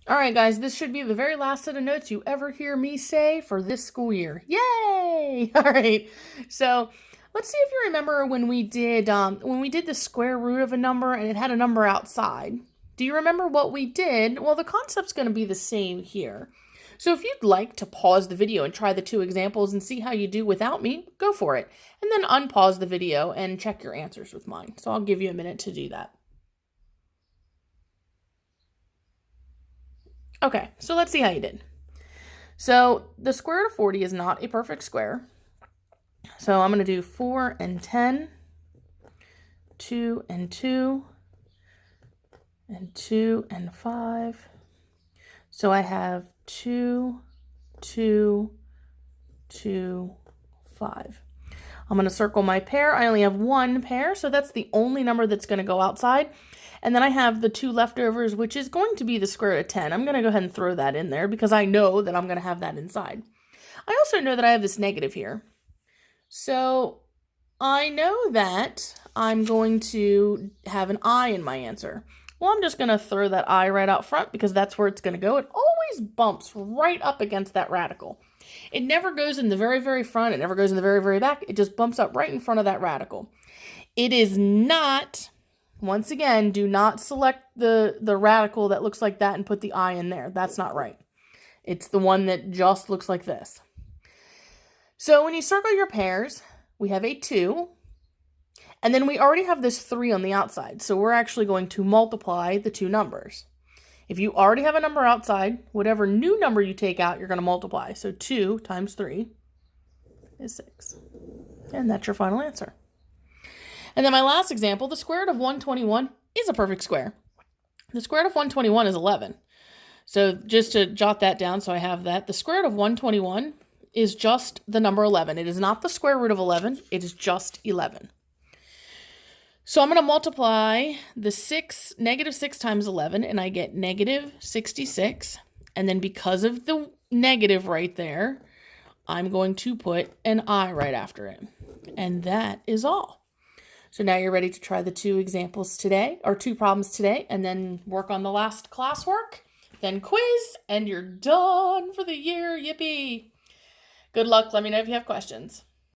All right, guys, this should be the very last set of notes you ever hear me say for this school year. Yay! All right, so let's see if you remember when we did the square root of a number and it had a number outside. Do you remember what we did? Well, the concept's going to be the same here. So if you'd like to pause the video and try the two examples and see how you do without me, go for it. And then unpause the video and check your answers with mine. So I'll give you a minute to do that. Okay, so let's see how you did. So the square root of 40 is not a perfect square. So I'm going to do 4 and 10, 2 and 2, and 2 and 5. So I have 2, 2, 2, 5. I'm going to circle my pair. I only have one pair, so that's the only number that's going to go outside. And then I have the 2 leftovers, which is going to be the square root of 10. I'm going to go ahead and throw that in there because I know that I'm going to have that inside. I also know that I have this negative here. So I know that I'm going to have an I in my answer. Well, I'm just going to throw that I right out front because that's where it's going to go. It always bumps right up against that radical. It never goes in the very, very front. It never goes in the very, very back. It just bumps up right in front of that radical. It is not, once again, do not select the radical that looks like that and put the I in there. That's not right. It's the one that just looks like this. So when you circle your pairs, we have a 2. And then we already have this 3 on the outside. So we're actually going to multiply the two numbers. If you already have a number outside, whatever new number you take out, you're going to multiply. So 2 times 3 is 6. And that's your final answer. And then my last example, the square root of 121 is a perfect square. The square root of 121 is 11. So just to jot that down so I have that, the square root of 121 is just the number 11. It is not the square root of 11. It is just 11. So I'm going to multiply the negative 6 times 11, and I get negative 66. And then because of the negative right there, I'm going to put an I right after it. And that is all. So now you're ready to try the two examples today, or two problems today, and then work on the last classwork, then quiz, and you're done for the year. Yippee! Good luck. Let me know if you have questions.